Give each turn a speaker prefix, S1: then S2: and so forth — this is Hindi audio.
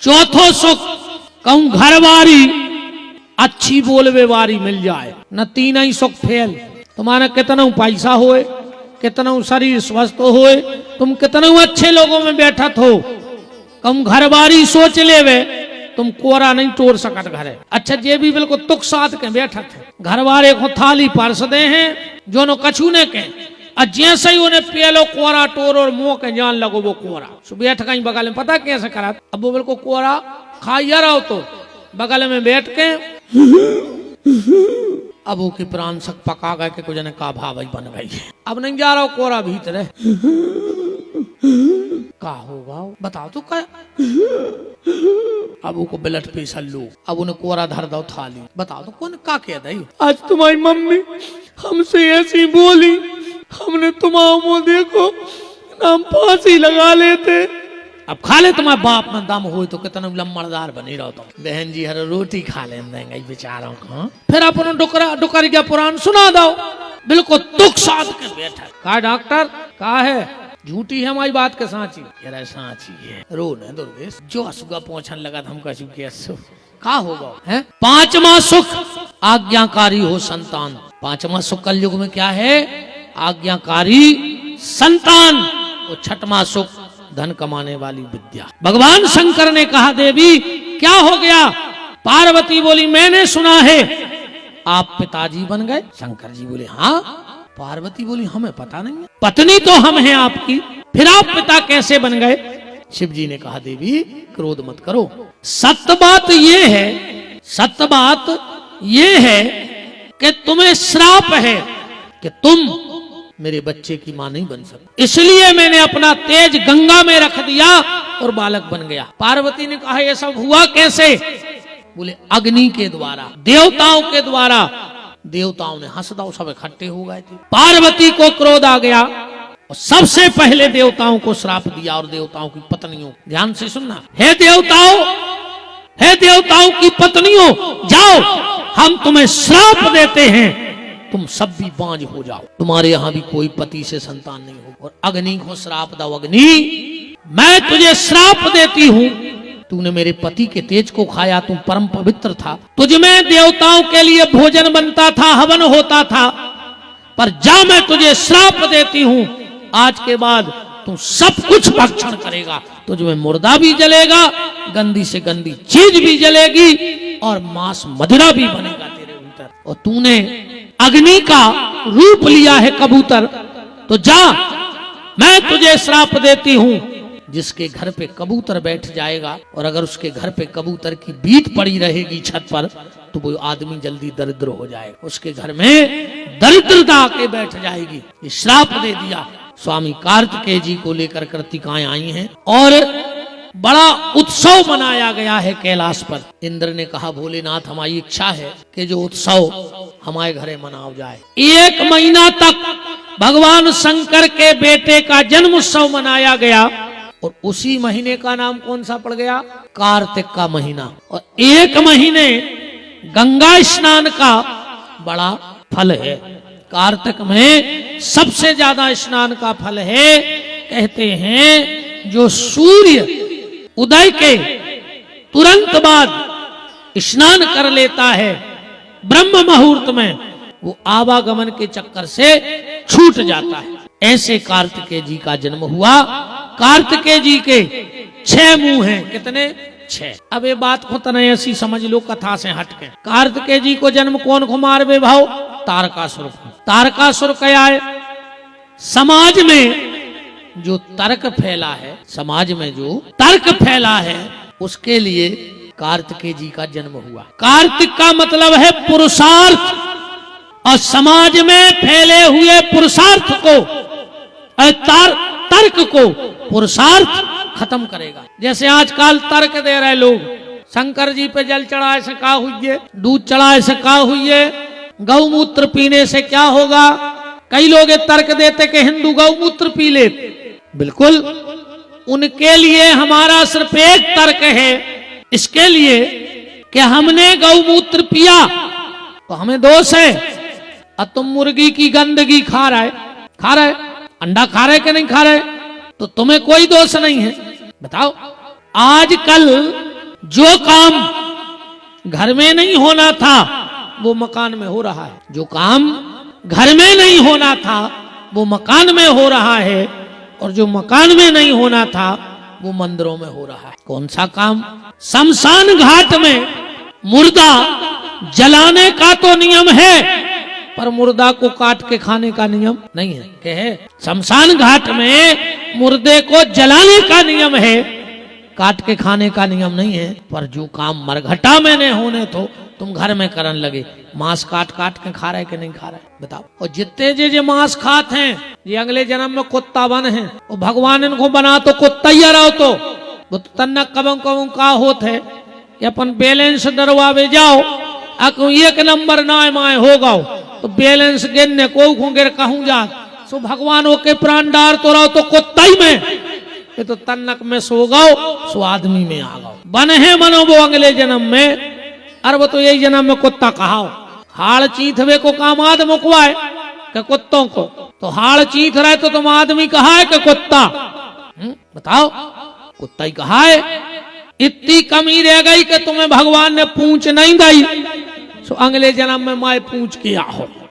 S1: चौथो सुख कहूं घरवारी अच्छी बोलवे वारी मिल जाए। न तीन ही सुख फेल। तुम्हारा कितना पैसा होए, कितना शरीर स्वस्थ होए, तुम कितना अच्छे लोगों में बैठत हो, कम घरवारी सोच लेवे तुम कोरा नहीं तोड़ सकत घरे। अच्छा जे भी बिल्कुल तुक साध के बैठत है, घरवारे को थाली परस दे हैं जो नो कछू ने के, और जैसे ही उन्हें पेलो कोरा टोर और मुंह के जान लगो वो कोरा। सो बैठ कहीं बगल में पता कैसे करा, अब वो बिल्कुल कोरा खाइया रहो तो बगल में बैठ के अब वो की प्राण सक पका गए के कुछ ने का भावई बन गई। अब नहीं जा रहा कोरा भीतर है। का होगा बताओ तो क्या। अब वो बिलट पे लो, अब उन्हें कोरा धर दो थाली, बताओ तो कौन का कह दई। आज तुम्हारी मम्मी हमसे ऐसी बोली, हमने तुम्हारा मुंह देखो नाम फांसी लगा लेते। अब खा ले तुम्हारे बाप में दम हो तो कितना लम्बड़दार बनी रहो तुम। बहन जी हर रोटी खा ले देंगे बेचारों को। फिर अपन डुकर का पुराण सुना दो, बिल्कुल दुख साध के बैठा। का डॉक्टर का है झूठी है हमारी बात के सांची, यार सांची है रो न दुर्गेश जो असुगा पहुंचने लगा हम कछु कैसे का होगा है। पांचवा सुख आज्ञाकारी हो संतान। पांचवा सुख कलयुग में क्या है, आज्ञाकारी संतान। और छठवां सुख धन कमाने वाली विद्या। भगवान शंकर ने कहा देवी क्या हो गया। पार्वती बोली मैंने सुना है आप पिताजी बन गए। शंकर जी बोले हाँ। पार्वती बोली हमें पता नहीं है, पत्नी तो हम हैं आपकी, फिर आप पिता कैसे बन गए। शिव जी ने कहा देवी क्रोध मत करो, सत्य बात ये है, सत्य बात ये है कि तुम्हें श्राप है कि तुम मेरे बच्चे की मां नहीं बन सकती, इसलिए मैंने अपना तेज गंगा में रख दिया और बालक बन गया। पार्वती ने कहा ये सब हुआ कैसे। बोले अग्नि के द्वारा, देवताओं के द्वारा। देवताओं ने हंस दो सब इकट्ठे हो गए थे। पार्वती को क्रोध आ गया और सबसे पहले देवताओं को श्राप दिया और देवताओं की पत्नियों, ध्यान से सुनना, हे देवताओं की पत्नियों जाओ हम तुम्हें श्राप देते हैं, तुम सब भी बांझ हो जाओ, तुम्हारे यहाँ भी कोई पति से संतान नहीं हो। और अग्नि को श्राप दो, अग्नि मैं तुझे श्राप देती हूँ, तूने मेरे पति के तेज को खाया, तू परम पवित्र था, तुझमें देवताओं के लिए भोजन बनता था, हवन होता था, पर जा मैं तुझे श्राप देती हूँ, आज के बाद तू सब कुछ भक्षण करेगा, तुझमें मुर्दा भी जलेगा, गंदी से गंदी चीज भी जलेगी और मांस मदिरा भी बनेगा तेरे भीतर। और तूने अग्नि का रूप लिया है कबूतर, तो जा मैं तुझे श्राप देती हूं, जिसके घर पे कबूतर बैठ जाएगा और अगर उसके घर पे कबूतर की बीट पड़ी रहेगी छत पर तो वो आदमी जल्दी दरिद्र हो जाएगा, उसके घर में दरिद्रता आके बैठ जाएगी। ये श्राप दे दिया। स्वामी कार्तिकेय जी को लेकर कृतिकाएं आई हैं और बड़ा उत्सव मनाया गया है कैलाश पर। इंद्र ने कहा भोलेनाथ हमारी इच्छा है कि जो उत्सव हमारे घरे मनाओ जाए। 1 महीना तक भगवान शंकर के बेटे का जन्म उत्सव मनाया गया और उसी महीने का नाम कौन सा पड़ गया, कार्तिक का महीना। और 1 महीने गंगा स्नान का बड़ा फल है। कार्तिक में सबसे ज्यादा स्नान का फल है। कहते हैं जो सूर्य उदय के तुरंत बाद स्नान कर लेता है ब्रह्म मुहूर्त में, वो आवागमन के चक्कर से छूट जाता है। ऐसे कार्तिकेय जी का जन्म हुआ। कार्तिकेय जी के 6 मुंह हैं। कितने? 6। अब ये बात को तना ऐसी समझ लो कथा से हटके। कार्तिकेय जी को जन्म कौन को मारवे भाव? तारकासुर। तारकासुर क्या है? समाज में जो तर्क फैला है, समाज में जो तर्क फैला है उसके लिए कार्तिकेय जी का जन्म हुआ। कार्तिक का मतलब है पुरुषार्थ, और समाज में फैले हुए पुरुषार्थ को, तर्क को पुरुषार्थ खत्म करेगा। जैसे आजकल तर्क दे रहे लोग, शंकर जी पे जल चढ़ाए से क्या हुई है, दूध चढ़ाए से क्या हुई है, गौमूत्र पीने से क्या होगा। कई लोग तर्क देते कि हिंदू गौमूत्र पी ले। बिल्कुल उनके लिए हमारा सिर्फ एक तर्क है, इसके लिए कि हमने गौमूत्र पिया तो हमें दोष है, और तुम मुर्गी की गंदगी खा रहे, अंडा खा रहे कि नहीं खा रहे, तो तुम्हें कोई दोष नहीं है। बताओ आजकल जो काम घर में नहीं होना था वो मकान में हो रहा है, जो काम घर में नहीं होना था वो मकान में हो रहा है, और जो मकान में नहीं होना था वो मंदिरों में हो रहा है। कौन सा काम? शमशान घाट में मुर्दा जलाने का तो नियम है, पर मुर्दा को काट के खाने का नियम नहीं है। क्या है? शमशान घाट में मुर्दे को जलाने का नियम है, काट के खाने का नियम नहीं है। पर जो काम मरघटा में नहीं होने तो तुम घर में करन लगे। मांस काट काट के खा रहे कि नहीं खा रहे बताओ। और जितने जे मांस खाते हैं ये अगले जन्म में कुत्ता बन है, और भगवान इनको बना तो कुत्ता ही रहो, तो वो तो तन्ना कबम कबम का होत है कि अपन बैलेंस डरवावे जाओ, अक एक नंबर ना माए होगा तो बैलेंस गिनने को गिर कहूं जा, सो भगवानों के प्राण डार तो रहो तो कुत्ता ही में, ये तो तन्नक में सो गओ सो आदमी में आ गओ। बन है मनो वो अगले जन्म में, अरे वो तो यही जन्म में कुत्ता कहाओ। हाड़ चीथवे को काम आद मुकवाए के कुत्तों को, तो हाड़ चीथ रहे तो तुम आदमी कहा है कि कुत्ता? बताओ, कुत्ता ही कहा है। इतनी कमी रह गई कि तुम्हें भगवान ने पूंछ नहीं दी, सो अगले जन्म में माए पूंछ किया हो।